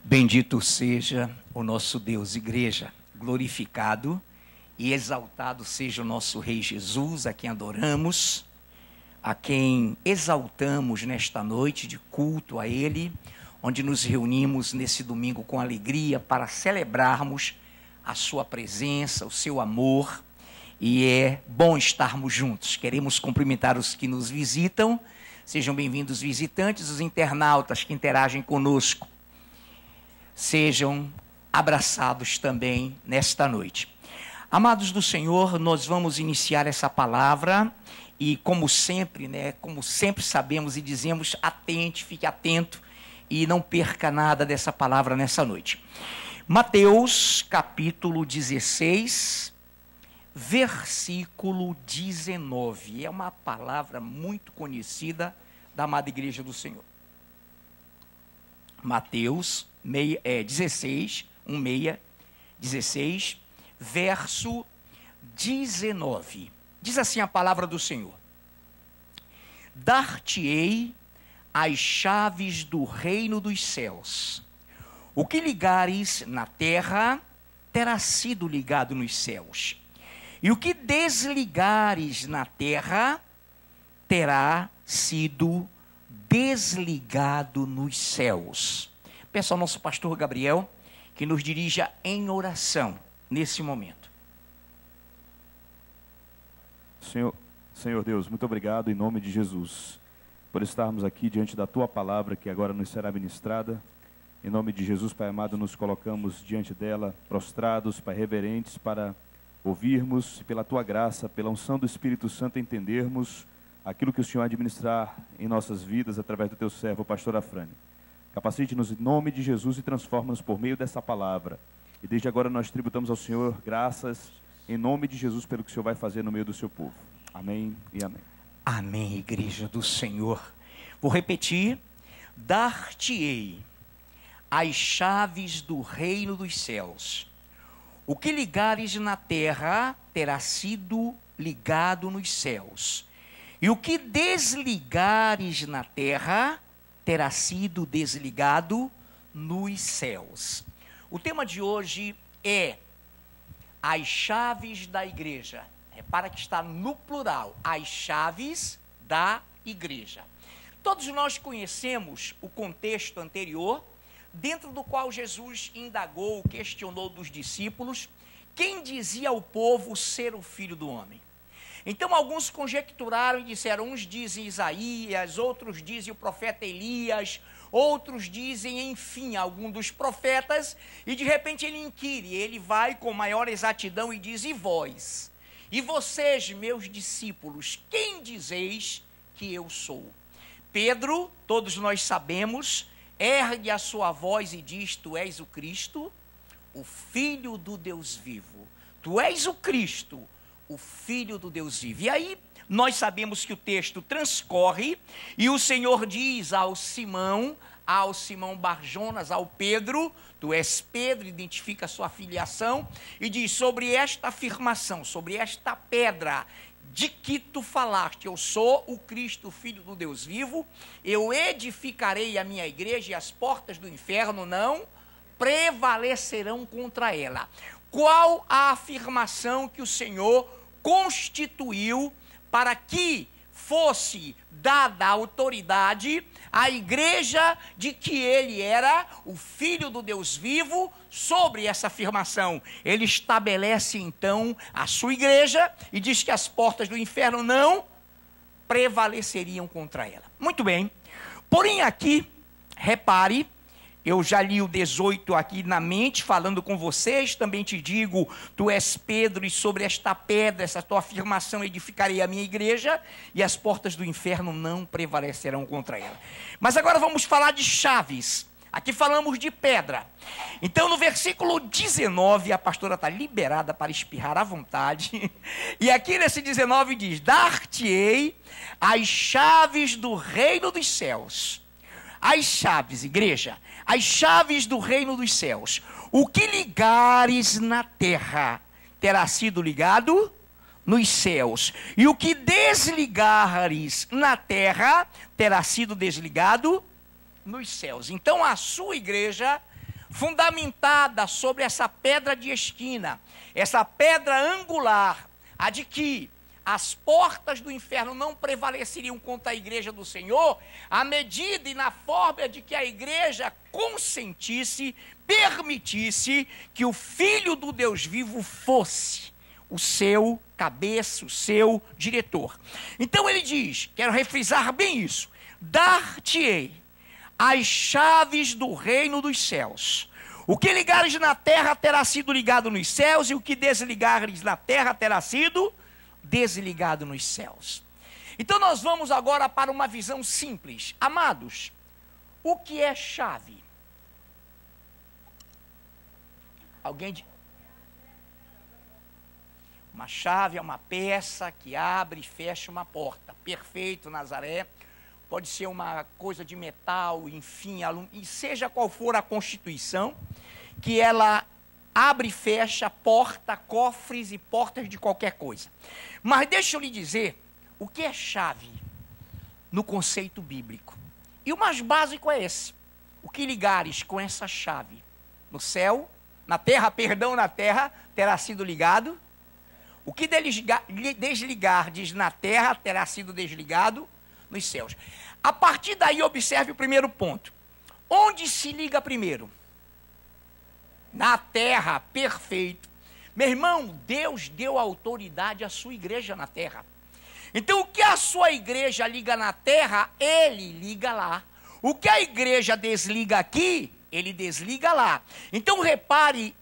Bendito seja o nosso Deus, igreja, glorificado e exaltado seja o nosso Rei Jesus, a quem adoramos, a quem exaltamos nesta noite de culto a Ele, onde nos reunimos nesse domingo com alegria para celebrarmos a Sua presença, o Seu amor, e é bom estarmos juntos. Queremos cumprimentar os que nos visitam, sejam bem-vindos visitantes, os internautas que interagem conosco. Sejam abraçados também nesta noite. Amados do Senhor, nós vamos iniciar essa palavra e como sempre sabemos e dizemos, atente, fique atento e não perca nada dessa palavra nessa noite. Mateus capítulo 16, versículo 19. É uma palavra muito conhecida da amada Igreja do Senhor. Mateus 16, verso 19. Diz assim a palavra do Senhor: Dar-te-ei as chaves do reino dos céus. O que ligares na terra terá sido ligado nos céus, e o que desligares na terra terá sido desligado nos céus. Peço ao nosso pastor Gabriel que nos dirija em oração nesse momento. Senhor Deus, muito obrigado em nome de Jesus, por estarmos aqui diante da Tua palavra que agora nos será ministrada. Em nome de Jesus, Pai amado, nos colocamos diante dela, prostrados, Pai, reverentes, para ouvirmos, pela Tua graça, pela unção do Espírito Santo, entendermos aquilo que o Senhor administrar em nossas vidas através do Teu servo, o pastor Afrânio. Capacite-nos em nome de Jesus e transforma-nos por meio dessa palavra. E desde agora nós tributamos ao Senhor graças em nome de Jesus pelo que o Senhor vai fazer no meio do seu povo. Amém e amém. Amém, Igreja do Senhor. Vou repetir: dar-te-ei as chaves do reino dos céus. O que ligares na terra terá sido ligado nos céus, e o que desligares na terra terá sido desligado nos céus. O tema de hoje é as chaves da igreja. Repara que está no plural, as chaves da igreja. Todos nós conhecemos o contexto anterior, dentro do qual Jesus indagou, questionou dos discípulos, quem dizia ao povo ser o Filho do Homem. Então alguns conjecturaram e disseram, uns dizem Isaías, outros dizem o profeta Elias, outros dizem, enfim, algum dos profetas, e de repente ele inquire, ele vai com maior exatidão e diz, e vós? E vocês, meus discípulos, quem dizeis que eu sou? Pedro, todos nós sabemos, ergue a sua voz e diz, tu és o Cristo, o Filho do Deus vivo. Tu és o Cristo, o Filho do Deus vivo. E aí nós sabemos que o texto transcorre e o Senhor diz ao Simão Barjonas, ao Pedro, tu és Pedro, identifica a sua filiação e diz, sobre esta afirmação, sobre esta pedra de que tu falaste, eu sou o Cristo, o Filho do Deus vivo, eu edificarei a minha igreja e as portas do inferno não prevalecerão contra ela. Qual a afirmação que o Senhor constituiu para que fosse dada a autoridade à igreja de que ele era o Filho do Deus vivo? Sobre essa afirmação, ele estabelece então a sua igreja e diz que as portas do inferno não prevaleceriam contra ela. Muito bem, porém aqui, repare, eu já li o 18 aqui na mente, falando com vocês, também te digo, tu és Pedro, e sobre esta pedra, essa tua afirmação, edificarei a minha igreja, e as portas do inferno não prevalecerão contra ela. Mas agora vamos falar de chaves. Aqui falamos de pedra. Então no versículo 19, a pastora está liberada para espirrar à vontade, e aqui nesse 19 diz, dar-te-ei as chaves do reino dos céus. As chaves, igreja, as chaves do reino dos céus. O que ligares na terra terá sido ligado nos céus, e o que desligares na terra terá sido desligado nos céus. Então a sua igreja fundamentada sobre essa pedra de esquina, essa pedra angular, a de que as portas do inferno não prevaleceriam contra a igreja do Senhor, à medida e na forma de que a igreja consentisse, permitisse que o Filho do Deus vivo fosse o seu cabeça, o seu diretor. Então ele diz, quero refrisar bem isso, dar-te-ei as chaves do reino dos céus. O que ligares na terra terá sido ligado nos céus, e o que desligares na terra terá sido desligado nos céus. Então nós vamos agora para uma visão simples. Amados, o que é chave? Uma chave é uma peça que abre e fecha uma porta. Perfeito, Nazaré. Pode ser uma coisa de metal, enfim, e seja qual for a constituição, que ela abre e fecha porta, cofres e portas de qualquer coisa. Mas deixa eu lhe dizer o que é chave no conceito bíblico. E o mais básico é esse. O que ligares com essa chave no céu, na terra, terá sido ligado. O que desligardes na terra terá sido desligado nos céus. A partir daí, observe o primeiro ponto. Onde se liga primeiro? Na terra, perfeito. Meu irmão, Deus deu autoridade à sua igreja na terra. Então, o que a sua igreja liga na terra, ele liga lá. O que a igreja desliga aqui, ele desliga lá. Então, repare,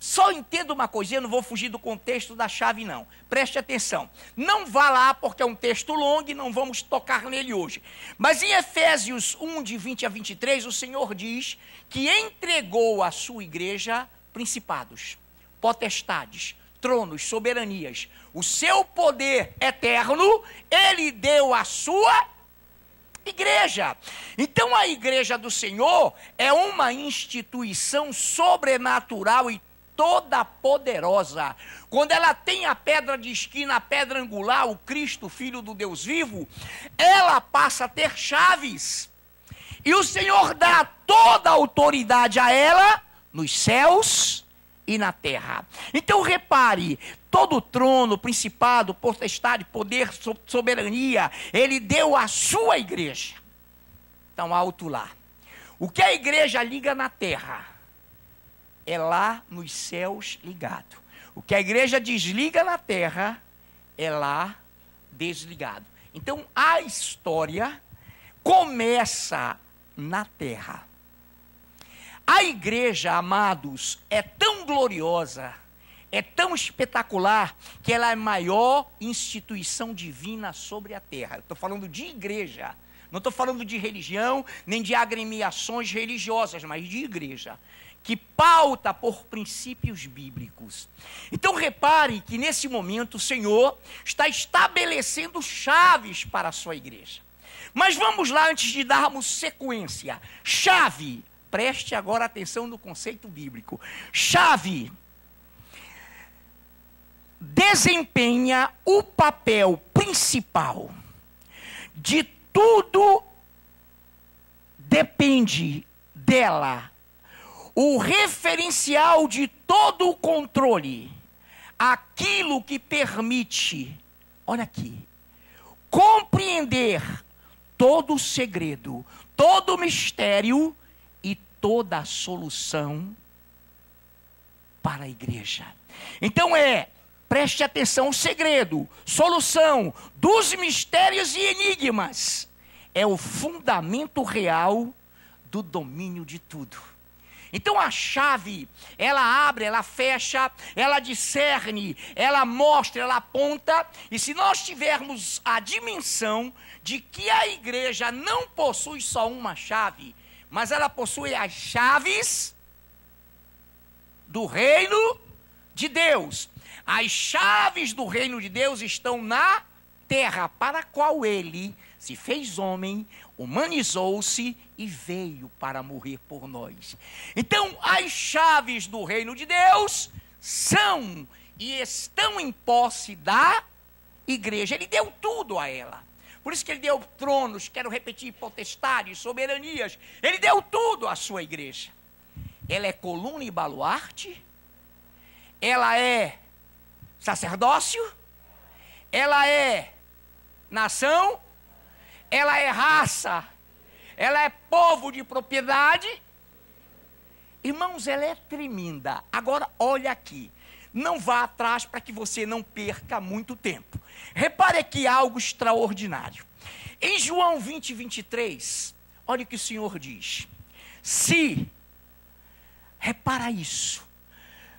só entenda uma coisinha, não vou fugir do contexto da chave, não. Preste atenção. Não vá lá, porque é um texto longo e não vamos tocar nele hoje. Mas em Efésios 1, de 20 a 23, o Senhor diz que entregou à sua igreja principados, potestades, tronos, soberanias. O seu poder eterno, ele deu à sua igreja. Então a igreja do Senhor é uma instituição sobrenatural e toda poderosa. Quando ela tem a pedra de esquina, a pedra angular, o Cristo, Filho do Deus vivo, ela passa a ter chaves. E o Senhor dá toda a autoridade a ela nos céus e na terra. Então repare, todo trono, principado, potestade, poder, soberania, ele deu à sua igreja. Então alto lá. O que a igreja liga na terra, é lá nos céus ligado. O que a igreja desliga na terra, é lá desligado. Então a história começa na terra. A igreja, amados, é tão gloriosa, é tão espetacular, que ela é a maior instituição divina sobre a terra. Eu estou falando de igreja, não estou falando de religião, nem de agremiações religiosas, mas de igreja, que pauta por princípios bíblicos. Então repare que nesse momento o Senhor está estabelecendo chaves para a sua igreja. Mas vamos lá, antes de darmos sequência. Chave, preste agora atenção no conceito bíblico. Chave desempenha o papel principal. De tudo depende dela. O referencial de todo o controle, aquilo que permite, olha aqui, compreender todo o segredo, todo o mistério e toda a solução para a igreja. Então preste atenção, o segredo, solução dos mistérios e enigmas é o fundamento real do domínio de tudo. Então a chave, ela abre, ela fecha, ela discerne, ela mostra, ela aponta. E se nós tivermos a dimensão de que a igreja não possui só uma chave, mas ela possui as chaves do reino de Deus. As chaves do reino de Deus estão na terra, para a qual ele se fez homem, humanizou-se e veio para morrer por nós. Então, as chaves do reino de Deus são e estão em posse da igreja. Ele deu tudo a ela. Por isso que ele deu tronos, quero repetir, potestades, soberanias. Ele deu tudo à sua igreja. ela é coluna e baluarte, ela é sacerdócio, ela é nação, ela é raça, ela é povo de propriedade. Irmãos, ela é tremenda. Agora, olha aqui. Não vá atrás para que você não perca muito tempo. Repare aqui algo extraordinário. Em João 20, 23, olha o que o Senhor diz. Repara isso.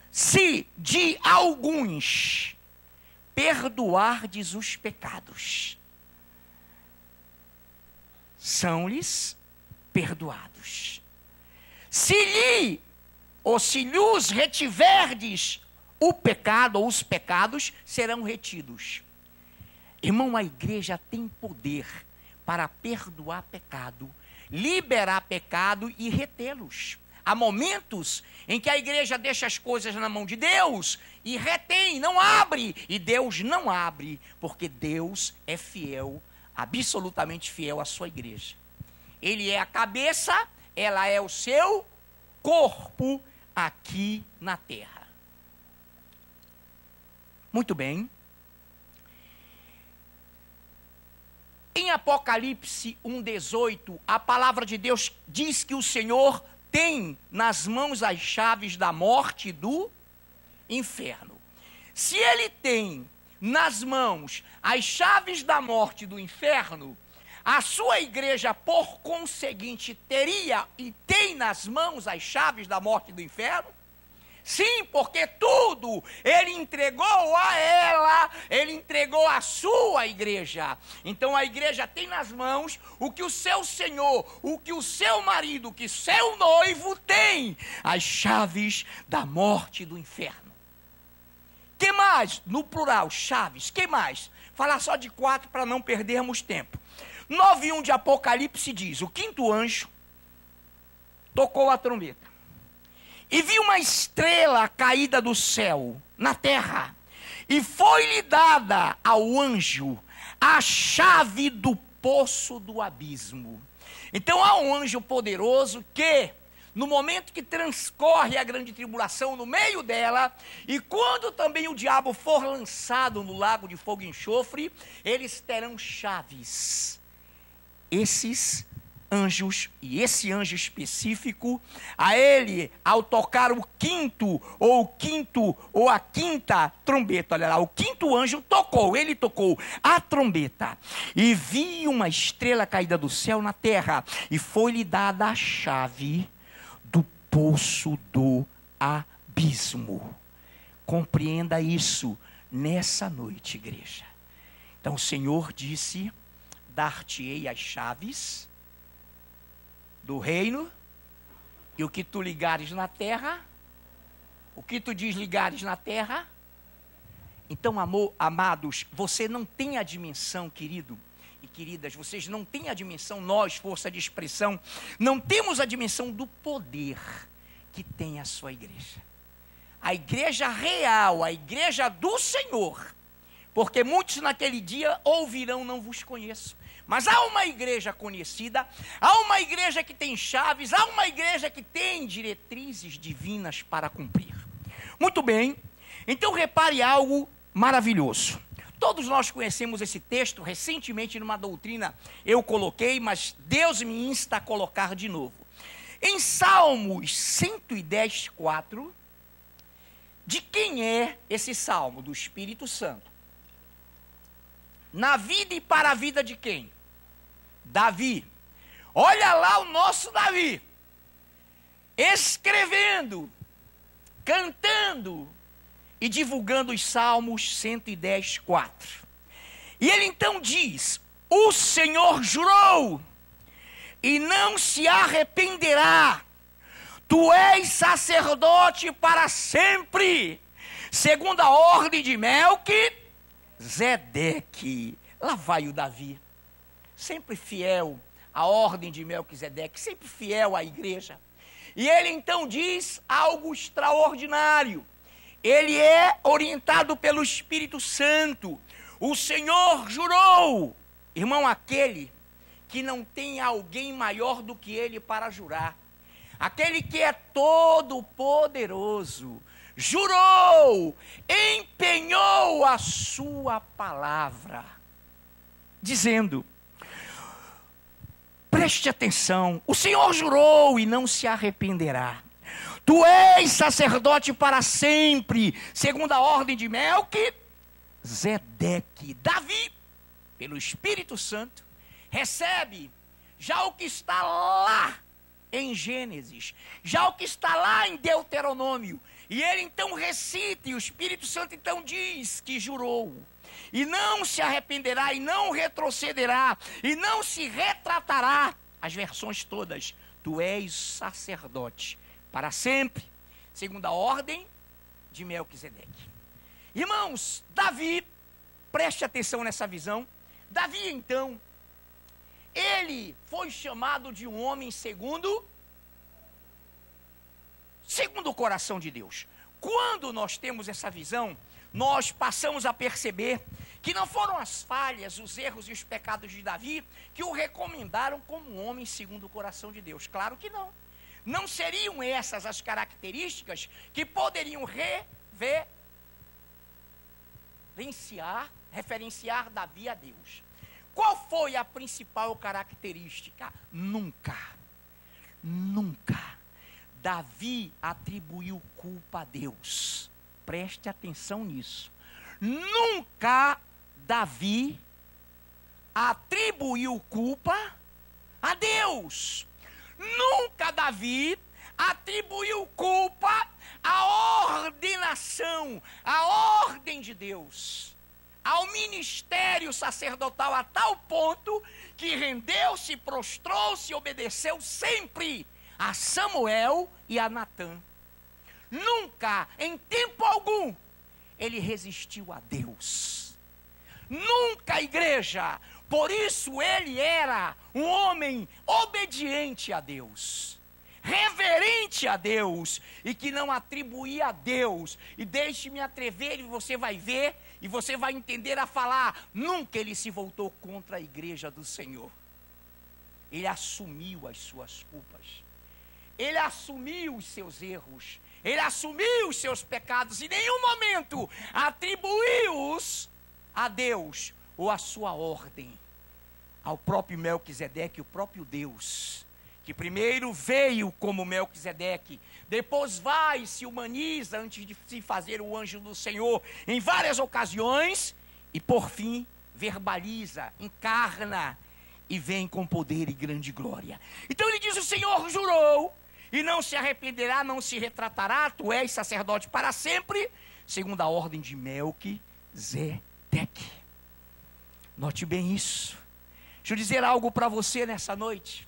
Se de alguns perdoardes os pecados, são-lhes perdoados. Se lhes retiverdes o pecado ou os pecados, serão retidos. Irmão, a igreja tem poder para perdoar pecado, liberar pecado e retê-los. Há momentos em que a igreja deixa as coisas na mão de Deus e retém, não abre. E Deus não abre, porque Deus é fiel, absolutamente fiel à sua igreja. Ele é a cabeça, ela é o seu corpo aqui na terra. Muito bem. Em Apocalipse 1,18, a palavra de Deus diz que o Senhor tem nas mãos as chaves da morte e do inferno. Se ele tem nas mãos as chaves da morte e do inferno, a sua igreja, por conseguinte, teria e tem nas mãos as chaves da morte e do inferno? Sim, porque tudo ele entregou a ela, ele entregou à sua igreja. Então a igreja tem nas mãos o que o seu senhor, o que o seu marido, o que seu noivo tem, as chaves da morte e do inferno. Que mais? No plural, chaves. Que mais? Falar só de 4 para não perdermos tempo. 9:1 de Apocalipse diz: o quinto anjo tocou a trombeta. E vi uma estrela caída do céu, na terra, e foi-lhe dada ao anjo a chave do poço do abismo. Então há um anjo poderoso que, no momento que transcorre a grande tribulação no meio dela, e quando também o diabo for lançado no lago de fogo e enxofre, eles terão chaves. Esses anjos, e esse anjo específico, a ele, ao tocar o quinto ou a quinta trombeta, olha lá, o quinto anjo tocou, ele tocou a trombeta, e vi uma estrela caída do céu na terra, e foi-lhe dada a chave do poço do abismo. Compreenda isso nessa noite, igreja. Então o Senhor disse: dar-te-ei as chaves do reino, e o que tu ligares na terra, o que tu desligares na terra. Então, amados, você não tem a dimensão, querido e queridas, vocês não têm a dimensão, nós, força de expressão, não temos a dimensão do poder que tem a sua igreja. A igreja real, a igreja do Senhor. Porque muitos naquele dia ouvirão: não vos conheço. Mas há uma igreja conhecida, há uma igreja que tem chaves, há uma igreja que tem diretrizes divinas para cumprir. Muito bem, então repare algo maravilhoso. Todos nós conhecemos esse texto, recentemente numa doutrina eu coloquei, mas Deus me insta a colocar de novo. Em Salmos 110, 4, de quem é esse salmo? Do Espírito Santo. Na vida e para a vida de quem? Davi. Olha lá o nosso Davi, escrevendo, cantando e divulgando os Salmos 110, 4. E ele então diz: o Senhor jurou e não se arrependerá, tu és sacerdote para sempre, segundo a ordem de Melquisedeque. Lá vai o Davi, sempre fiel à ordem de Melquisedeque, sempre fiel à igreja. E ele então diz algo extraordinário. Ele é orientado pelo Espírito Santo. O Senhor jurou. Irmão, aquele que não tem alguém maior do que ele para jurar, aquele que é todo poderoso, jurou, empenhou a sua palavra, dizendo: preste atenção, o Senhor jurou e não se arrependerá. Tu és sacerdote para sempre, segundo a ordem de Melquisedeque. Davi, pelo Espírito Santo, recebe já o que está lá em Gênesis, já o que está lá em Deuteronômio. E ele então recita, e o Espírito Santo então diz que jurou. E não se arrependerá, e não retrocederá, e não se retratará. As versões todas. Tu és sacerdote para sempre, segundo a ordem de Melquisedeque. Irmãos, Davi, preste atenção nessa visão. Davi, então, ele foi chamado de um homem segundo o coração de Deus. Quando nós temos essa visão, nós passamos a perceber que não foram as falhas, os erros e os pecados de Davi que o recomendaram como um homem segundo o coração de Deus. Claro que não. Não seriam essas as características que poderiam referenciar Davi a Deus. Qual foi a principal característica? Nunca Davi atribuiu culpa a Deus. Preste atenção nisso. Nunca Davi atribuiu culpa a Deus. Nunca Davi atribuiu culpa à ordenação, à ordem de Deus, ao ministério sacerdotal, a tal ponto que rendeu-se, prostrou-se e obedeceu sempre a Samuel e a Natã. Nunca, em tempo algum, ele resistiu a Deus. Nunca, igreja. Por isso ele era um homem obediente a Deus, reverente a Deus, e que não atribuía a Deus. E deixe-me atrever, e você vai ver, e você vai entender a falar. Nunca ele se voltou contra a igreja do Senhor. Ele assumiu as suas culpas. Ele assumiu os seus erros. Ele assumiu os seus pecados. Em nenhum momento atribuiu-os a Deus ou a sua ordem, ao próprio Melquisedeque, o próprio Deus, que primeiro veio como Melquisedeque, depois vai e se humaniza antes de se fazer o anjo do Senhor em várias ocasiões, e por fim verbaliza, encarna e vem com poder e grande glória. Então ele diz: o Senhor jurou e não se arrependerá, não se retratará, tu és sacerdote para sempre, segundo a ordem de Melquisedeque. Note bem isso. Deixa eu dizer algo para você nessa noite.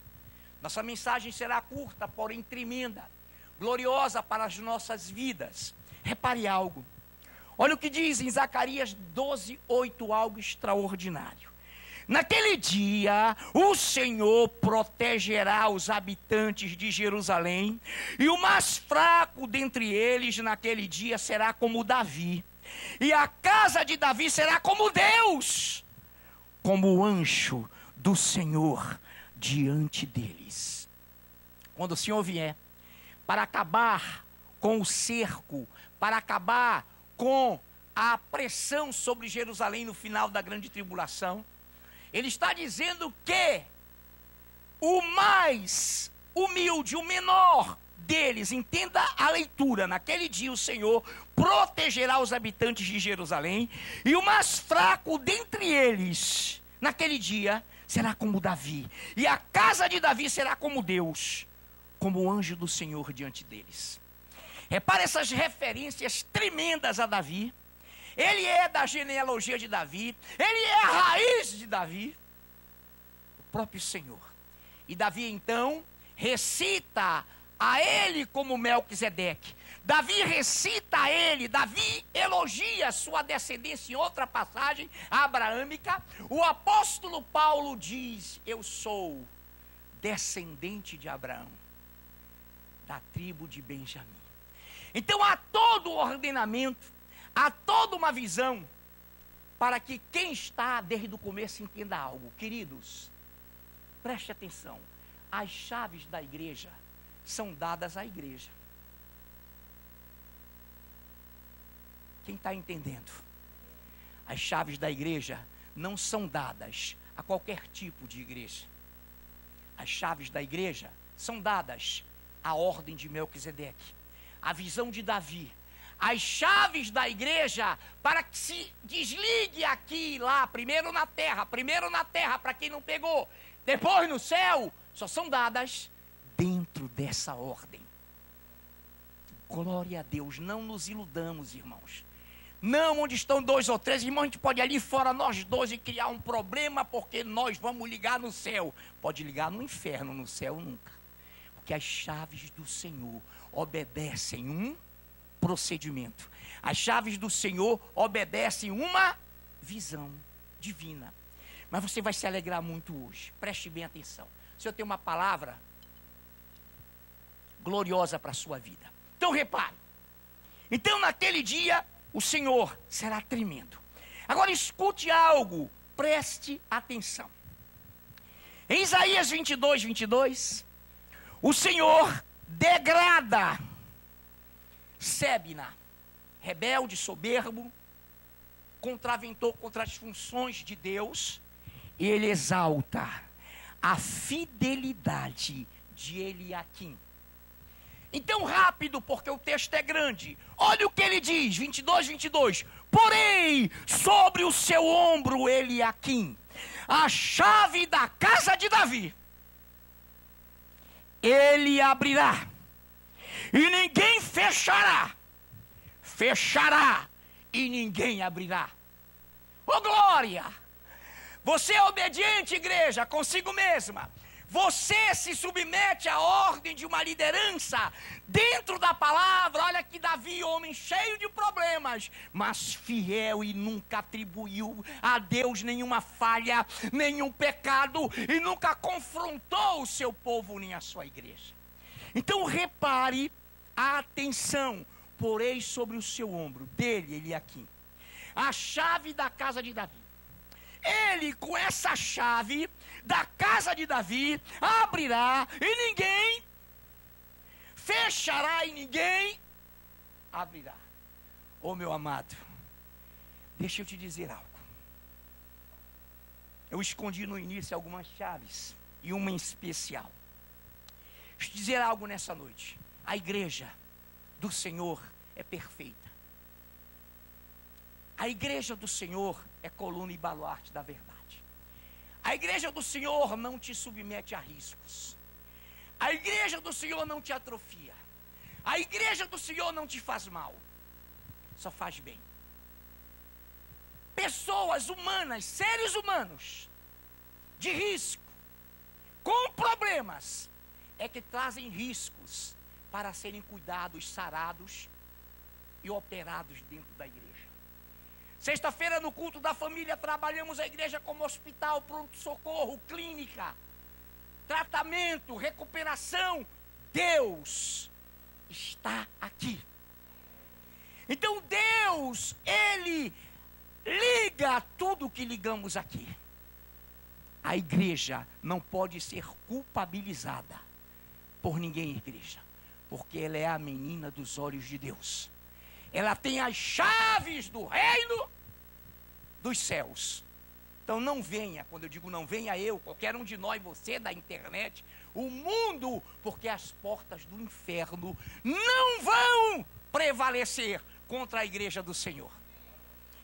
Nossa mensagem será curta, porém tremenda, gloriosa para as nossas vidas. Repare algo. Olha o que diz em Zacarias 12:8, algo extraordinário. Naquele dia, o Senhor protegerá os habitantes de Jerusalém, e o mais fraco dentre eles naquele dia será como Davi, e a casa de Davi será como Deus, como o anjo do Senhor diante deles. Quando o Senhor vier para acabar com o cerco, para acabar com a pressão sobre Jerusalém no final da grande tribulação, ele está dizendo que o mais humilde, o menor deles, entenda a leitura, naquele dia o Senhor protegerá os habitantes de Jerusalém, e o mais fraco dentre eles, naquele dia, será como Davi, e a casa de Davi será como Deus, como o anjo do Senhor diante deles. Repare essas referências tremendas a Davi. Ele é da genealogia de Davi, ele é a raiz de Davi, o próprio Senhor. E Davi então recita a ele como Melquisedeque. Davi recita a ele, Davi elogia sua descendência em outra passagem abraâmica. O apóstolo Paulo diz: eu sou descendente de Abraão, da tribo de Benjamim. Então há todo o ordenamento, há toda uma visão para que quem está desde o começo entenda algo. Queridos, preste atenção. As chaves da igreja são dadas à igreja. Quem está entendendo? As chaves da igreja não são dadas a qualquer tipo de igreja. As chaves da igreja são dadas à ordem de Melquisedeque, à visão de Davi. As chaves da igreja, para que se desligue aqui e lá, primeiro na terra, para quem não pegou, depois no céu, só são dadas dentro dessa ordem. Glória a Deus, não nos iludamos, irmãos. Não, onde estão 2 ou 3, irmãos, a gente pode ir ali fora nós dois e criar um problema, porque nós vamos ligar no céu. Pode ligar no inferno, no céu nunca. Porque as chaves do Senhor obedecem um procedimento. As chaves do Senhor obedecem uma visão divina. Mas você vai se alegrar muito hoje. Preste bem atenção. O Senhor tem uma palavra gloriosa para a sua vida. Então repare. Então naquele dia o Senhor será tremendo. Agora escute algo, preste atenção. Em Isaías 22, o Senhor degrada Sebna, rebelde, soberbo, contraventou contra as funções de Deus, e ele exalta a fidelidade de Eliaquim. Então rápido, porque o texto é grande. Olha o que ele diz, 22. Porém, sobre o seu ombro Eliaquim, a chave da casa de Davi, ele abrirá, e ninguém fechará. Fechará, e ninguém abrirá. Ô glória! Você é obediente, igreja, consigo mesma. Você se submete à ordem de uma liderança dentro da palavra. Olha que Davi, homem cheio de problemas, mas fiel, e nunca atribuiu a Deus nenhuma falha, nenhum pecado, e nunca confrontou o seu povo nem a sua igreja. Então repare a atenção. Porém sobre o seu ombro, dele, Eliaquim, a chave da casa de Davi. Ele, com essa chave da casa de Davi, abrirá e ninguém fechará, e ninguém abrirá. Ô meu amado, deixa eu te dizer algo. Eu escondi no início algumas chaves, e uma em especial. Deixa eu te dizer algo nessa noite. A igreja do Senhor é perfeita. A igreja do Senhor é coluna e baluarte da verdade. A igreja do Senhor não te submete a riscos. A igreja do Senhor não te atrofia. A igreja do Senhor não te faz mal. Só faz bem. Pessoas humanas, seres humanos, de risco, com problemas, é que trazem riscos para serem cuidados, sarados e operados dentro da igreja. Sexta-feira, no culto da família, trabalhamos a igreja como hospital, pronto-socorro, clínica, tratamento, recuperação. Deus está aqui. Então Deus, Ele liga tudo que ligamos aqui. A igreja não pode ser culpabilizada por ninguém, igreja, porque ela é a menina dos olhos de Deus. Ela tem as chaves do reino dos céus. Então não venha, quando eu digo não venha eu, qualquer um de nós, você da internet, o mundo, porque as portas do inferno não vão prevalecer contra a igreja do Senhor.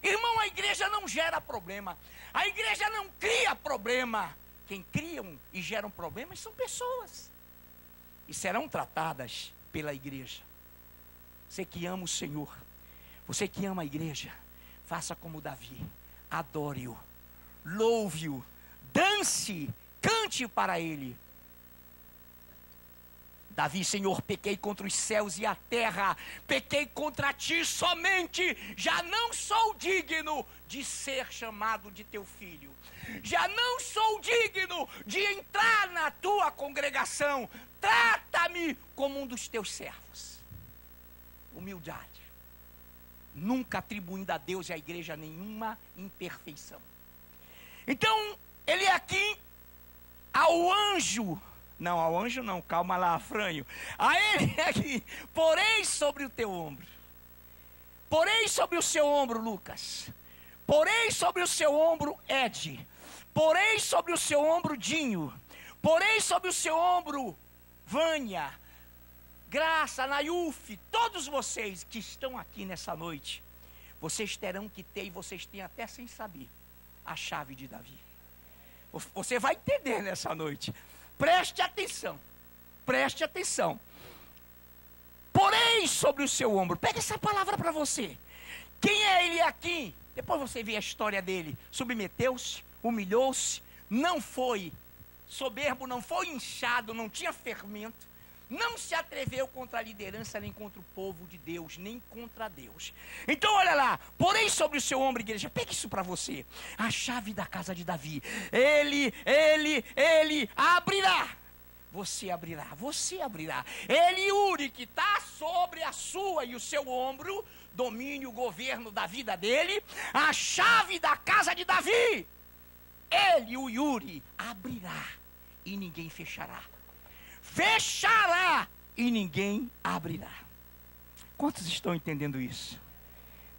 Irmão, a igreja não gera problema, a igreja não cria problema. Quem criam e geram problemas são pessoas, e serão tratadas pela igreja. Você que ama o Senhor, você que ama a igreja, faça como Davi, adore-o, louve-o, dance, cante para ele. Davi, Senhor, pequei contra os céus e a terra, pequei contra ti somente, já não sou digno de ser chamado de teu filho, já não sou digno de entrar na tua congregação, trata-me como um dos teus servos. Humildade, nunca atribuindo a Deus e à igreja nenhuma imperfeição. Então, Eliaquim, ao anjo Não, ao anjo não, calma lá, Franho. A ele aqui, porém sobre o teu ombro. Porém sobre o seu ombro, Lucas. Porém sobre o seu ombro, Ed. Porém sobre o seu ombro, Dinho. Porém sobre o seu ombro, Vânia, Graça, Nayuf, todos vocês que estão aqui nessa noite, vocês terão que ter, e vocês têm até sem saber, a chave de Davi. Você vai entender nessa noite. Preste atenção. Preste atenção. Porém sobre o seu ombro. Pega essa palavra para você. Quem é ele aqui? Depois você vê a história dele. Submeteu-se, humilhou-se, não foi soberbo, não foi inchado, não tinha fermento. Não se atreveu contra a liderança, nem contra o povo de Deus, nem contra Deus. Então olha lá, porém sobre o seu ombro, igreja, pega isso para você. A chave da casa de Davi. Ele abrirá. Você abrirá, você abrirá. Eliure, que está sobre a sua e o seu ombro, domínio, governo da vida dele, a chave da casa de Davi. Ele, o Yuri, abrirá e ninguém fechará. Fechará e ninguém abrirá. Quantos estão entendendo isso?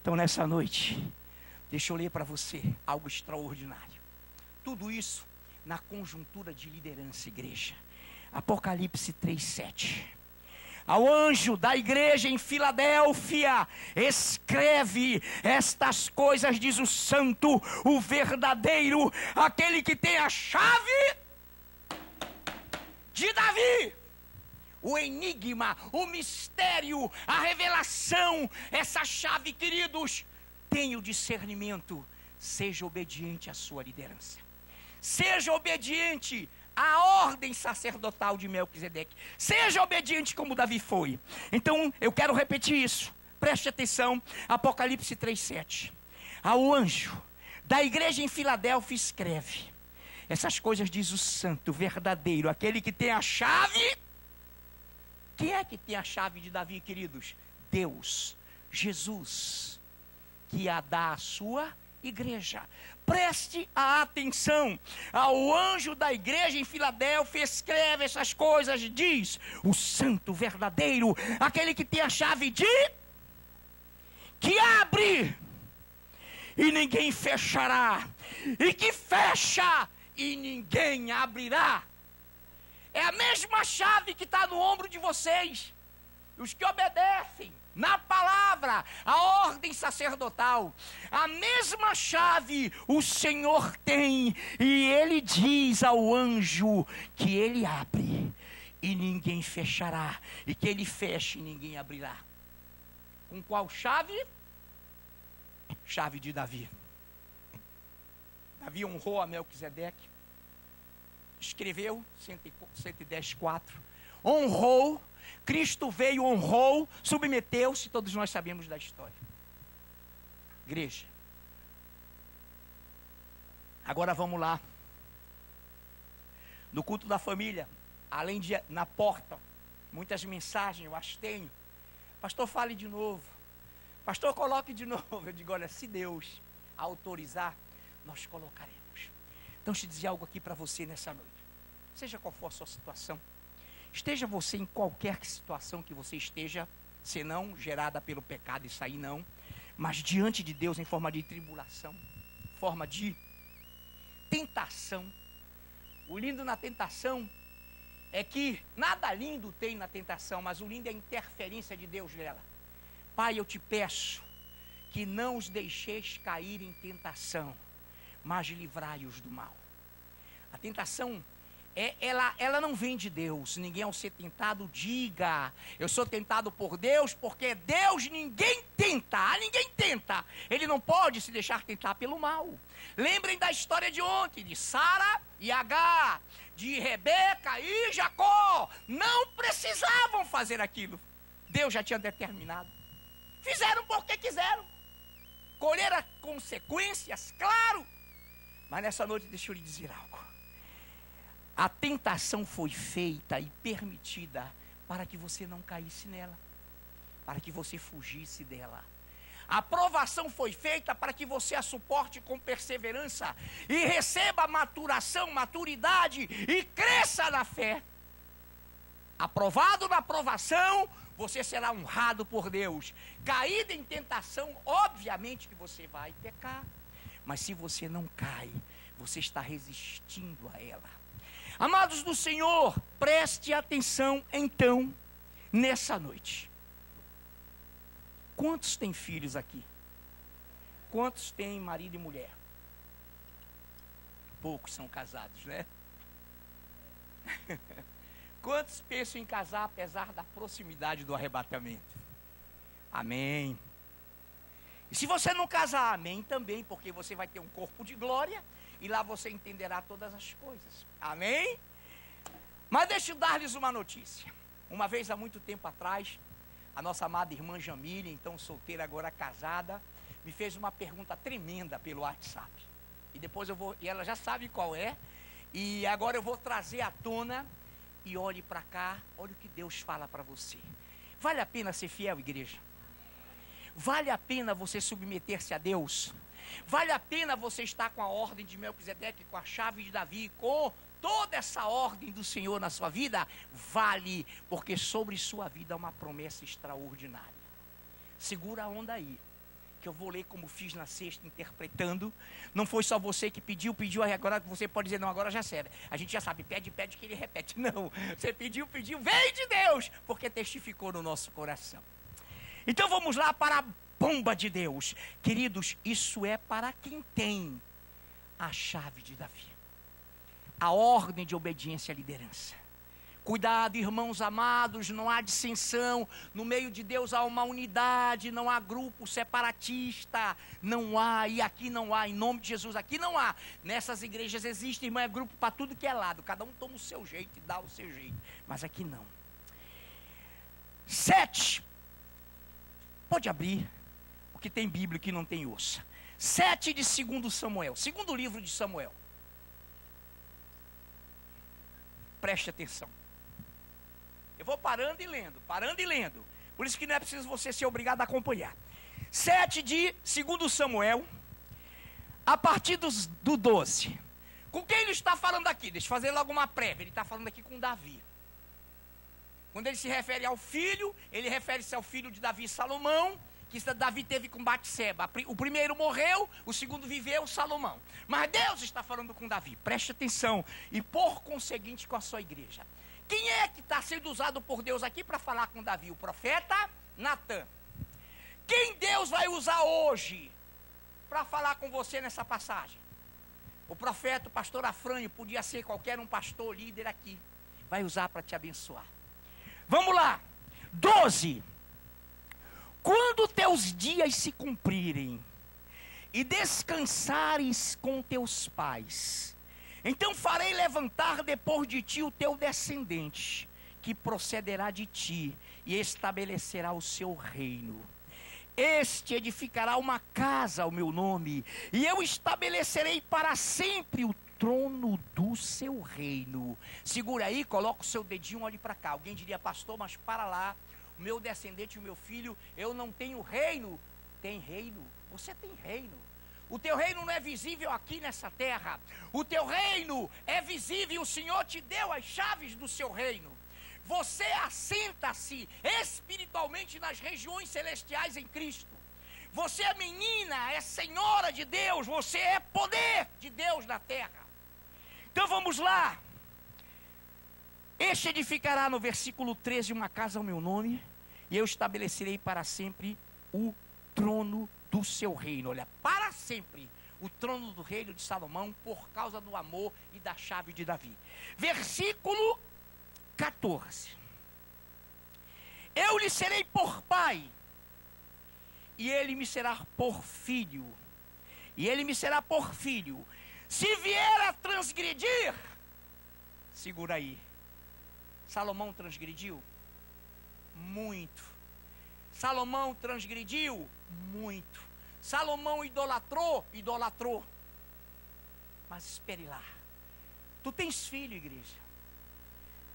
Então nessa noite, deixa eu ler para você algo extraordinário. Tudo isso na conjuntura de liderança, igreja. Apocalipse 3:7. Ao anjo da igreja em Filadélfia, escreve estas coisas, diz o santo, o verdadeiro, aquele que tem a chave de Davi. O enigma, o mistério, a revelação, essa chave, queridos, tenha o discernimento. Seja obediente à sua liderança. Seja obediente à ordem sacerdotal de Melquisedeque. Seja obediente como Davi foi. Então, eu quero repetir isso. Preste atenção. Apocalipse 3:7. Ao anjo da igreja em Filadélfia escreve essas coisas, diz o santo, verdadeiro, aquele que tem a chave. Quem é que tem a chave de Davi, queridos? Deus, Jesus, que a dá à sua igreja. Preste a atenção. Ao anjo da igreja em Filadélfia escreve essas coisas, diz o santo, verdadeiro, aquele que tem a chave de, que abre e ninguém fechará, e que fecha e ninguém abrirá. É a mesma chave que está no ombro de vocês, os que obedecem na palavra, a ordem sacerdotal. A mesma chave o Senhor tem, e ele diz ao anjo que ele abre e ninguém fechará, e que ele feche e ninguém abrirá. Com qual chave? Chave de Davi. Davi honrou a Melquisedeque, escreveu 110:4, honrou, Cristo veio, honrou, submeteu-se, todos nós sabemos da história. Igreja, agora vamos lá, no culto da família, além de na porta, muitas mensagens eu as tenho. Pastor, fale de novo, pastor, coloque de novo. Eu digo, olha, se Deus autorizar, nós colocaremos. Então, deixa eu dizer algo aqui para você nessa noite. Seja qual for a sua situação, esteja você em qualquer situação que você esteja, senão gerada pelo pecado, isso aí não, mas diante de Deus em forma de tribulação, forma de tentação. O lindo na tentação é que nada lindo tem na tentação, mas o lindo é a interferência de Deus nela. Pai, eu te peço que não os deixeis cair em tentação, mas livrai-os do mal. A tentação, ela não vem de Deus. Ninguém ao ser tentado diga, eu sou tentado por Deus, porque Deus ninguém tenta, ninguém tenta. Ele não pode se deixar tentar pelo mal. Lembrem da história de ontem, de Sara e Agar, de Rebeca e Jacó. Não precisavam fazer aquilo. Deus já tinha determinado. Fizeram porque quiseram. Colheram consequências, claro. Mas nessa noite deixa eu lhe dizer algo. A tentação foi feita e permitida para que você não caísse nela, para que você fugisse dela. A provação foi feita para que você a suporte com perseverança e receba maturação, maturidade e cresça na fé. Aprovado na aprovação, você será honrado por Deus. Caído em tentação, obviamente que você vai pecar. Mas se você não cai, você está resistindo a ela. Amados do Senhor, preste atenção então, nessa noite. Quantos têm filhos aqui? Quantos têm marido e mulher? Poucos são casados, né? Quantos pensam em casar apesar da proximidade do arrebatamento? Amém. E se você não casar, amém também, porque você vai ter um corpo de glória e lá você entenderá todas as coisas. Amém? Mas deixa eu dar-lhes uma notícia. Uma vez, há muito tempo atrás, a nossa amada irmã Jamília, então solteira, agora casada, me fez uma pergunta tremenda pelo WhatsApp. E depois e ela já sabe qual é, e agora eu vou trazer à tona. E olhe para cá, olha o que Deus fala para você. Vale a pena ser fiel, igreja? Vale a pena você submeter-se a Deus? Vale a pena você estar com a ordem de Melquisedeque, com a chave de Davi, com toda essa ordem do Senhor na sua vida? Vale, porque sobre sua vida há uma promessa extraordinária. Segura a onda aí, que eu vou ler como fiz na sexta, interpretando. Não foi só você que pediu, agora você pode dizer, não, agora já serve. A gente já sabe, pede que ele repete. Não, você pediu, vem de Deus, porque testificou no nosso coração. Então vamos lá para a bomba de Deus. Queridos, isso é para quem tem a chave de Davi. A ordem de obediência à liderança. Cuidado, irmãos amados, não há dissensão. No meio de Deus há uma unidade, não há grupo separatista. Não há, e aqui não há, em nome de Jesus, aqui não há. Nessas igrejas existe, irmão, é grupo para tudo que é lado. Cada um toma o seu jeito e dá o seu jeito. Mas aqui não. 7. Pode abrir, porque tem Bíblia que não tem ossa. 7 de 2 Samuel, segundo livro de Samuel. Preste atenção. Eu vou parando e lendo. Por isso que não é preciso você ser obrigado a acompanhar. 7 de 2 Samuel, a partir do 12. Com quem ele está falando aqui? Deixa eu fazer logo uma prévia. Ele está falando aqui com Davi. Quando ele se refere ao filho, ele refere-se ao filho de Davi, Salomão, que Davi teve com Batseba. O primeiro morreu, o segundo viveu, Salomão. Mas Deus está falando com Davi. Preste atenção. E por conseguinte com a sua igreja. Quem é que está sendo usado por Deus aqui para falar com Davi? O profeta Natã. Quem Deus vai usar hoje para falar com você nessa passagem? O profeta, o pastor Afrânio, podia ser qualquer um pastor, líder aqui. Vai usar para te abençoar. Vamos lá. 12. Quando teus dias se cumprirem e descansares com teus pais, então farei levantar depois de ti o teu descendente, que procederá de ti e estabelecerá o seu reino. Este edificará uma casa ao meu nome, e eu estabelecerei para sempre o trono do seu reino. Segura aí, coloca o seu dedinho, olhe para cá. Alguém diria, pastor, mas para lá, o meu descendente, o meu filho, eu não tenho reino. Tem reino, você tem reino. O teu reino não é visível aqui nessa terra. O teu reino é visível, o Senhor te deu as chaves do seu reino. Você assenta-se espiritualmente nas regiões celestiais em Cristo. Você é menina, é senhora de Deus, você é poder de Deus na terra. Então vamos lá. Este edificará, no versículo 13, uma casa ao meu nome, e eu estabelecerei para sempre o trono do seu reino. Olha, para sempre o trono do reino de Salomão, por causa do amor e da chave de Davi. Versículo 14. Eu lhe serei por pai, e ele me será por filho. E ele me será por filho. Se vier a transgredir, segura aí. Salomão transgrediu? Muito. Salomão transgrediu? Muito. Salomão idolatrou? Idolatrou. Mas espere lá. Tu tens filho, igreja.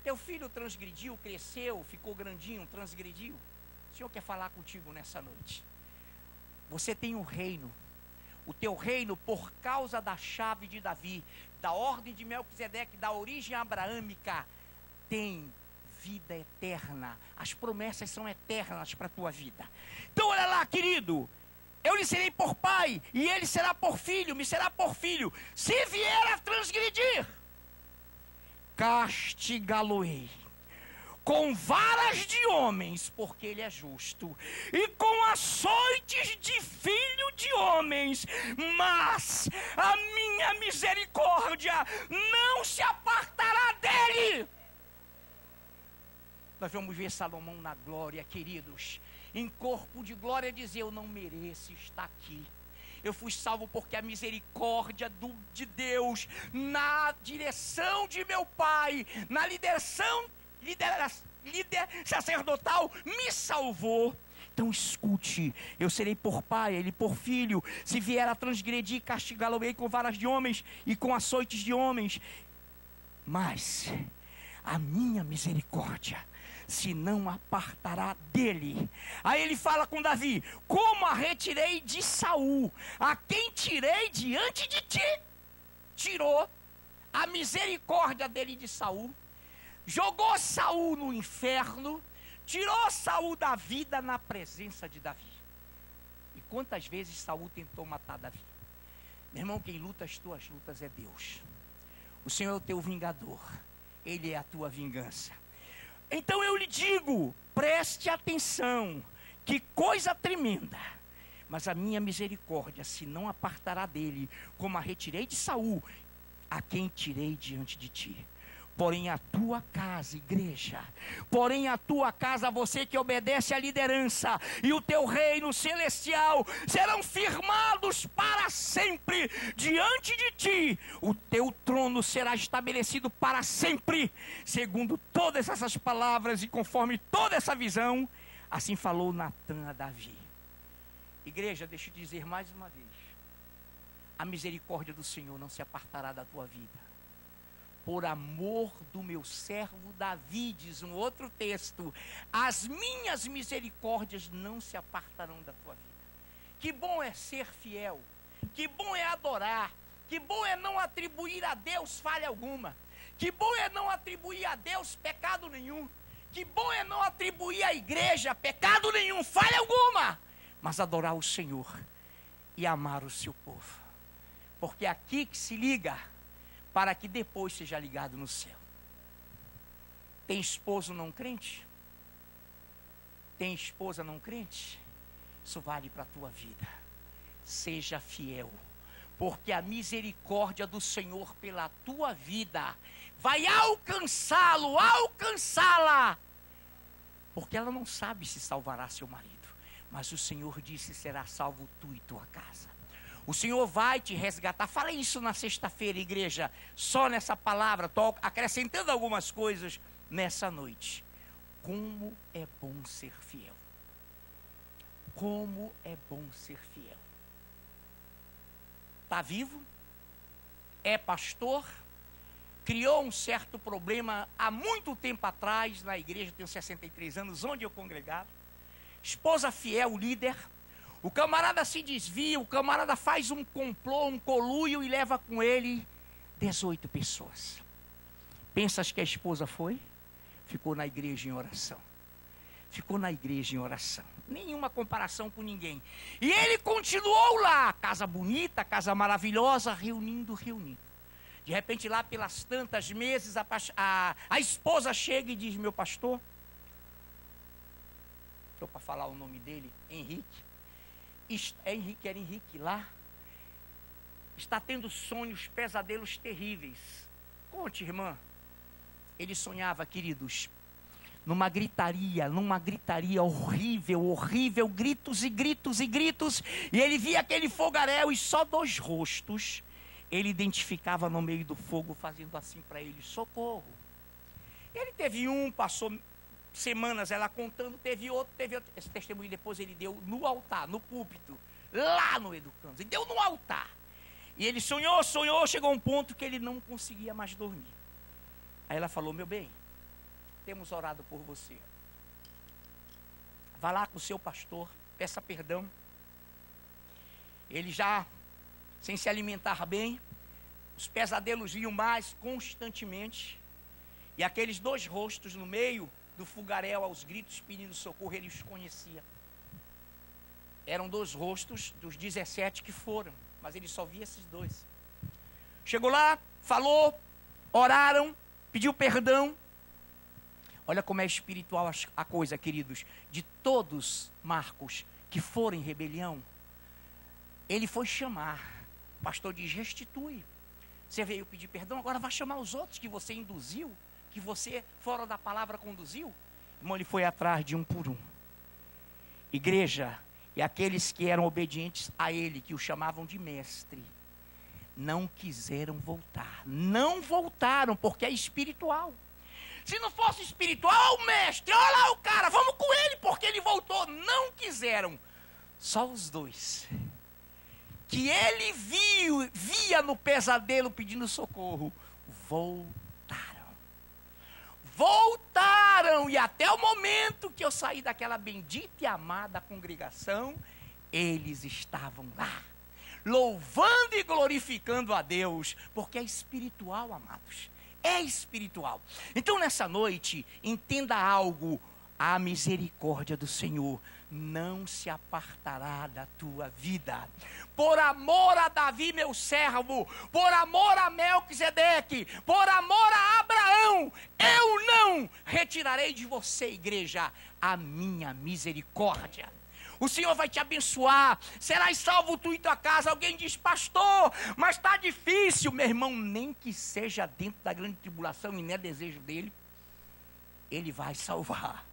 Teu filho transgrediu, cresceu, ficou grandinho, transgrediu. O Senhor quer falar contigo nessa noite. Você tem um reino. O teu reino, por causa da chave de Davi, da ordem de Melquisedeque, da origem abraâmica, tem vida eterna. As promessas são eternas para a tua vida. Então olha lá, querido. Eu lhe serei por pai, e ele será por filho, me será por filho. Se vier a transgredir, castigá-lo-ei com varas de homens, porque ele é justo, e com açoites de filho de homens, mas a minha misericórdia não se apartará dele. Nós vamos ver Salomão na glória, queridos, em corpo de glória, dizer: eu não mereço estar aqui. Eu fui salvo porque a misericórdia de Deus, na direção de meu pai, na líder sacerdotal, me salvou. Então escute: eu serei por pai, ele por filho. Se vier a transgredir, castigá-lo-ei com varas de homens e com açoites de homens. Mas a minha misericórdia se não apartará dele. Aí ele fala com Davi: como a retirei de Saul, a quem tirei diante de ti. Tirou a misericórdia dele de Saul, jogou Saul no inferno, tirou Saul da vida na presença de Davi. E quantas vezes Saul tentou matar Davi? Meu irmão, quem luta as tuas lutas é Deus. O Senhor é o teu vingador, Ele é a tua vingança. Então eu lhe digo, preste atenção, que coisa tremenda. Mas a minha misericórdia se não apartará dele, como a retirei de Saul, a quem tirei diante de ti. Porém a tua casa, igreja, porém a tua casa, você que obedece à liderança, e o teu reino celestial serão firmados para sempre diante de ti. O teu trono será estabelecido para sempre, segundo todas essas palavras e conforme toda essa visão. Assim falou Natã a Davi. Igreja, deixa eu dizer mais uma vez: a misericórdia do Senhor não se apartará da tua vida. Por amor do meu servo Davi, diz um outro texto, as minhas misericórdias não se apartarão da tua vida. Que bom é ser fiel, que bom é adorar, que bom é não atribuir a Deus falha alguma, que bom é não atribuir a Deus pecado nenhum, que bom é não atribuir à igreja pecado nenhum, falha alguma, mas adorar o Senhor e amar o seu povo, porque é aqui que se liga, para que depois seja ligado no céu. Tem esposo não crente? Tem esposa não crente? Isso vale para a tua vida. Seja fiel, porque a misericórdia do Senhor pela tua vida vai alcançá-la, porque ela não sabe se salvará seu marido, mas o Senhor disse: será salvo tu e tua casa. O Senhor vai te resgatar. Falei isso na sexta-feira, igreja. Só nessa palavra, estou acrescentando algumas coisas nessa noite. Como é bom ser fiel. Como é bom ser fiel. Está vivo? É pastor? Criou um certo problema há muito tempo atrás na igreja, tenho 63 anos, onde eu congregava. Esposa fiel, líder. O camarada se desvia, o camarada faz um complô, um conluio e leva com ele 18 pessoas. Pensas que a esposa foi? Ficou na igreja em oração. Ficou na igreja em oração. Nenhuma comparação com ninguém. E ele continuou lá, casa bonita, casa maravilhosa, reunindo. De repente lá pelas tantas meses, a esposa chega e diz: meu pastor, estou para falar o nome dele, Henrique. Era Henrique lá, está tendo sonhos, pesadelos terríveis. Conte, irmã. Ele sonhava, queridos, numa gritaria horrível, gritos, e ele via aquele fogaréu e só 2 rostos ele identificava no meio do fogo, fazendo assim para ele: socorro. Ele teve passou semanas ela contando, teve outro. Esse testemunho depois ele deu no altar, no púlpito, lá no Educandos. Ele deu no altar. E ele sonhou, chegou a um ponto que ele não conseguia mais dormir. Aí ela falou: meu bem, temos orado por você. Vá lá com o seu pastor, peça perdão. Ele já, sem se alimentar bem, os pesadelos vinham mais constantemente. E aqueles dois rostos no meio do fogaréu, aos gritos pedindo socorro, ele os conhecia. Eram dois rostos dos 17 que foram, mas ele só via esses dois. Chegou lá, falou, oraram, pediu perdão. Olha como é espiritual a coisa, queridos. De todos, Marcos, que foram em rebelião, ele foi chamar. O pastor diz, restitui. Você veio pedir perdão, agora vai chamar os outros que você induziu, que você, fora da palavra, conduziu. Irmão, ele foi atrás de um por um. Igreja, e aqueles que eram obedientes a ele, que o chamavam de mestre, não quiseram voltar. Não voltaram, porque é espiritual. Se não fosse espiritual, o mestre, olha lá o cara, vamos com ele, porque ele voltou. Não quiseram. Só os dois. Que ele via no pesadelo pedindo socorro, voltaram, e até o momento que eu saí daquela bendita e amada congregação, eles estavam lá, louvando e glorificando a Deus, porque é espiritual, amados, é espiritual. Então nessa noite, entenda algo, a misericórdia do Senhor não se apartará da tua vida. Por amor a Davi, meu servo, por amor a Melquisedeque, por amor a Abraão, eu não retirarei de você, igreja, a minha misericórdia. O Senhor vai te abençoar, serás salvo tu e tua casa. Alguém diz, pastor, mas está difícil. Meu irmão, nem que seja dentro da grande tribulação, e não é desejo dele, ele vai salvar,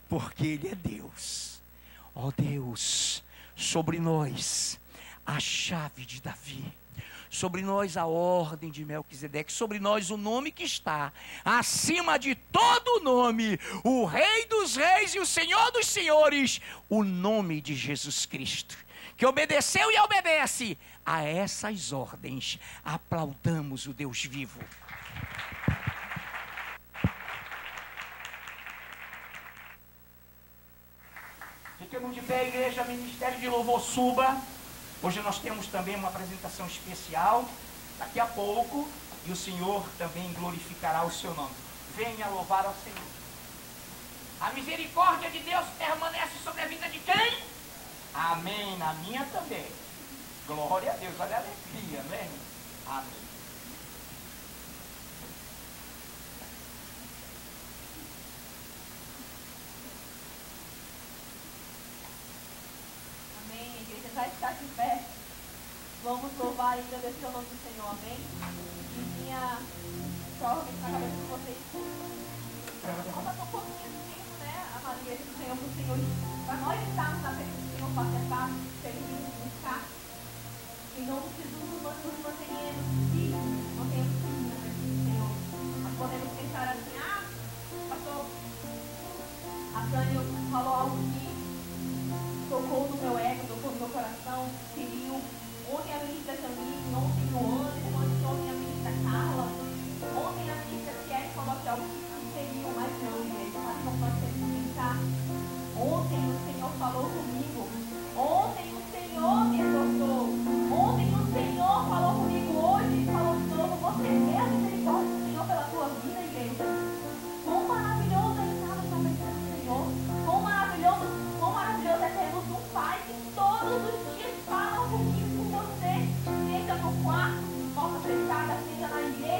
porque ele é Deus. Ó Deus, sobre nós a chave de Davi, sobre nós a ordem de Melquisedeque, sobre nós o nome que está acima de todo nome, o Rei dos Reis e o Senhor dos Senhores, o nome de Jesus Cristo, que obedeceu e obedece a essas ordens. Aplaudamos o Deus vivo. Fiquemos de pé, igreja, Ministério de Louvor, suba. Hoje nós temos também uma apresentação especial, daqui a pouco, e o Senhor também glorificará o seu nome. Venha louvar ao Senhor. A misericórdia de Deus permanece sobre a vida de quem? Amém, na minha também. Glória a Deus, olha a alegria, né? Amém. Já está de pé, vamos louvar e agradecer o nome do Senhor, amém? E minha jovem na cabeça de vocês, vamos passar um pouquinho de tempo, né? Amada igreja do Senhor, para o Senhor, para nós estarmos na frente do Senhor, para tentar servir, buscar. Em nome de Jesus, nós nos mantenhamos firmes na frente do Senhor. Nós podemos pensar assim, pastor, a Tânia falou algo que tocou no meu ego, tocou no meu coração, feriu. Ontem a ministra Camille, ontem o Anderson, ontem a ministra Carla, ontem a ministra Thierry falou que algo que feriu, mas não, igreja, sabe como nós temos que pensar? Ontem o Senhor falou comigo, ontem o Senhor me exortou, ontem o Senhor falou comigo, hoje falou de novo. Você vê a misericórdia do Senhor pela tua vida, igreja? Quão maravilhoso é estar na presença do Senhor, quão maravilhoso é termos um Pai que todos os dias fala comigo, com você, seja no quarto, porta fechada, seja na igreja.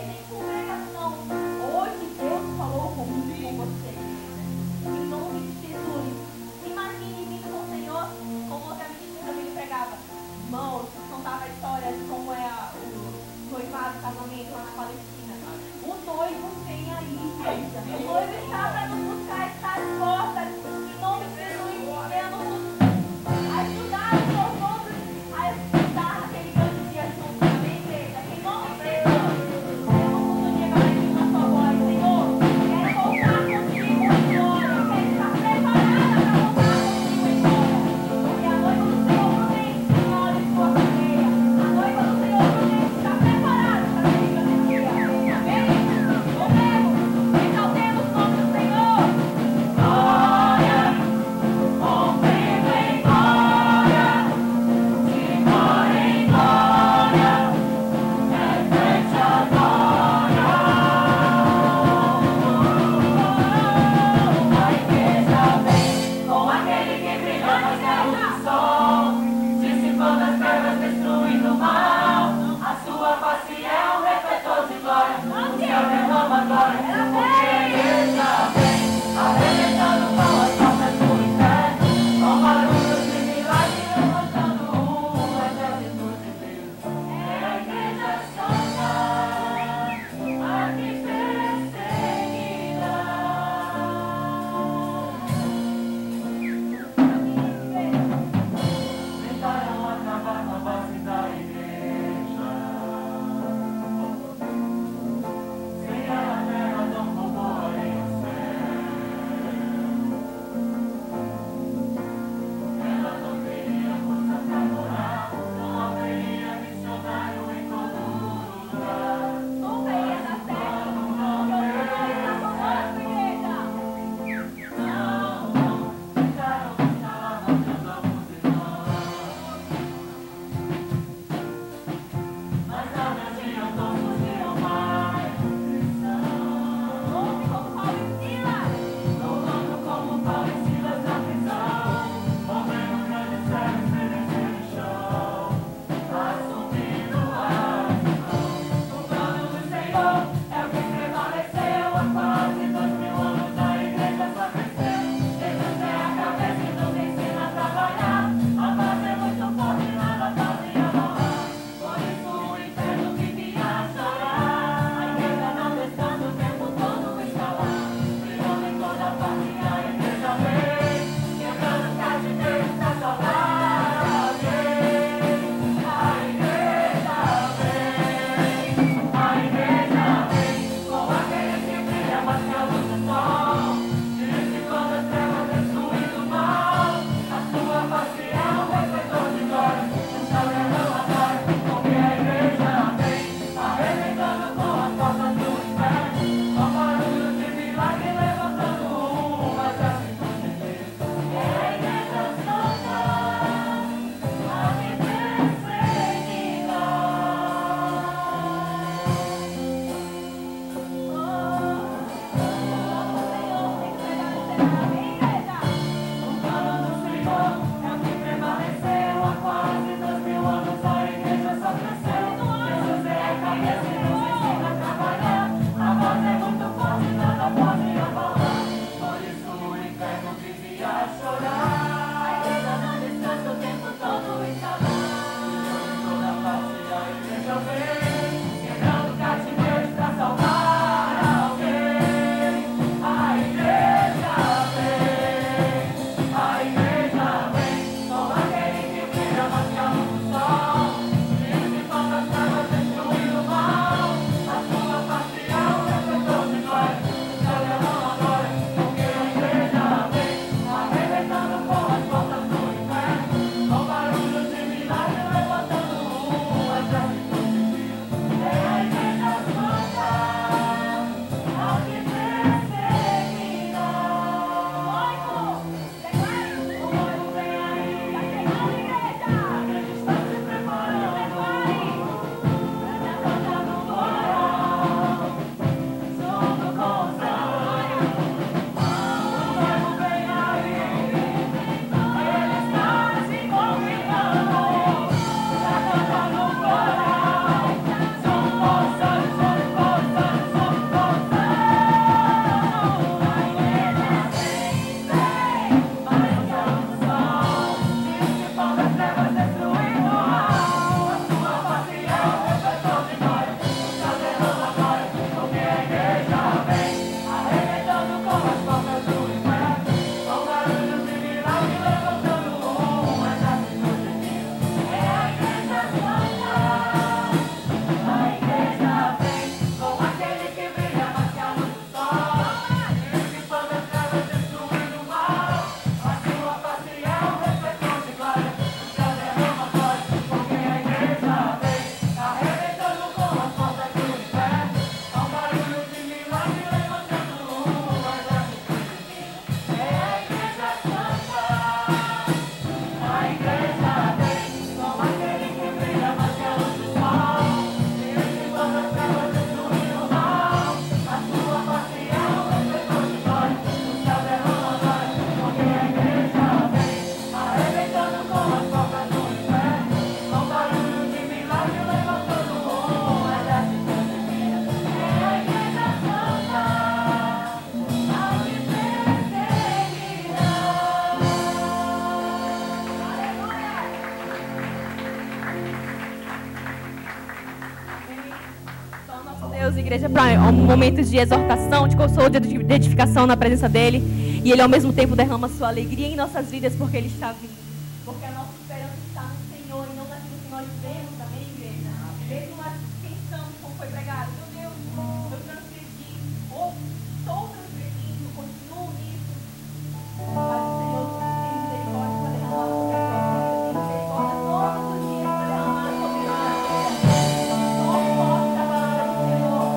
igreja para um momento de exortação, de consolo, de edificação na presença dele. E ele ao mesmo tempo derrama sua alegria em nossas vidas porque ele está vindo. Porque a nossa esperança está no Senhor e não naquilo que nós vemos também, igreja. Mesmo nós pensamos como foi pregado. Meu Deus, eu transgredi, ou estou transgredindo, continuo nisso. Mas o Senhor tem misericórdia para derramar sobre a nossa vida. Tem misericórdia todos os dias para derramar sobre nós. Não posso da palavra do Senhor.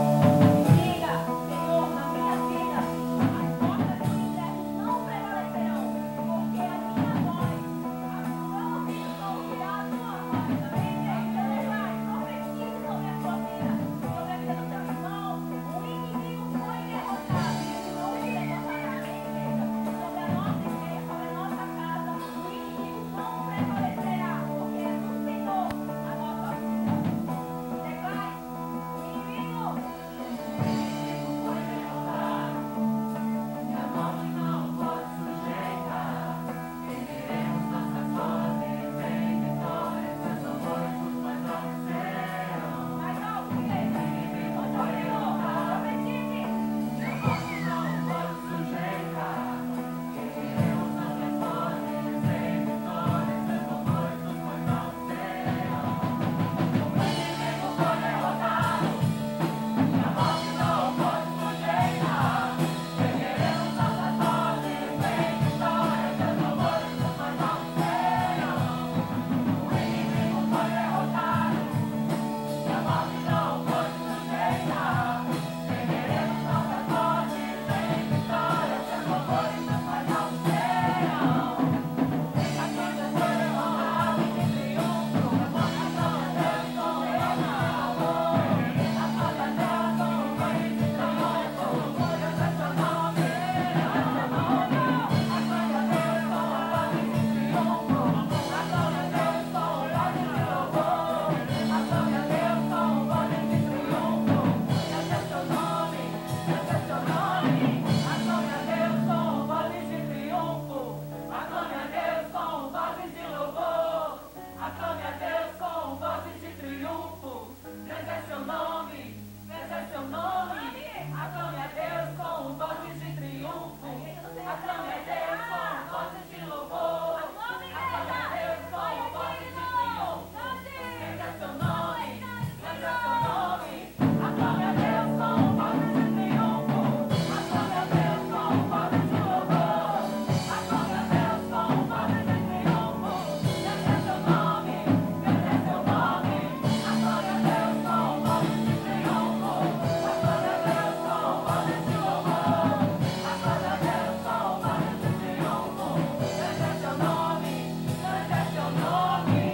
Diga, Senhor, na minha vida, as portas do inferno não prevalecerão, porque a minha voz, a sua ouvido, são ouvida a tua voz. Amém, igreja? Aleluia. Profetize sobre a sua vida, sobre a vida do teu irmão. O inimigo foi derrotado e ele não se derrotará, amém, igreja? Sobre a nossa igreja, sobre a nossa casa, o inimigo não prevalecerá, porque é do Senhor a nossa vida. Declare, o inimigo foi derrotado. E a morte não pode sujeitar. Viveremos nossas vozes em vitória. Seus louvores mais altos serão. Mais alto, igreja. O inimigo foi derrotado. Profetize. E a morte não pode sujeitar. Viveremos nossas vozes em vitória. Seus louvores mais altos serão. O inimigo foi derrotado. E a morte não pode sujeitar. Ergueremos nossas vozes em vitória, seus louvores mais altos serão. O inimigo foi derrotado, e a morte não pode sujeitar. Ergueremos nossas vozes em vitória, seus louvores mais altos serão. A cruz foi derrotada e de triunfo, a glória a Deus com amor. A glória a Deus com louvores de triunfo, Deus é seu nome, Deus é seu nome. A glória a Deus com louvores de triunfo, a glória a Deus com louvores de louvor. A glória a Deus com louvores de triunfo, Deus é seu nome, Deus é seu nome. A glória a Deus com louvores de triunfo, a glória a Deus com vozes de louvor. A glória a Deus com vozes de triunfo, Deus é seu nome, Deus é seu nome. A glória a Deus com vozes de triunfo, a glória a Deus com vozes de louvor. A glória a Deus com vozes de triunfo, Deus é seu nome, Deus é seu nome. A glória a Deus com vozes de triunfo, a glória a Deus com vozes de louvor. A glória a Deus com vozes de triunfo, Deus é seu nome, Deus é seu nome. A glória a Deus com vozes de triunfo, a glória a Deus com vozes de louvor. A glória a Deus com vozes de triunfo, Deus é seu nome, Deus é seu nome.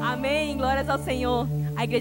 Amém, glórias ao Senhor. A igreja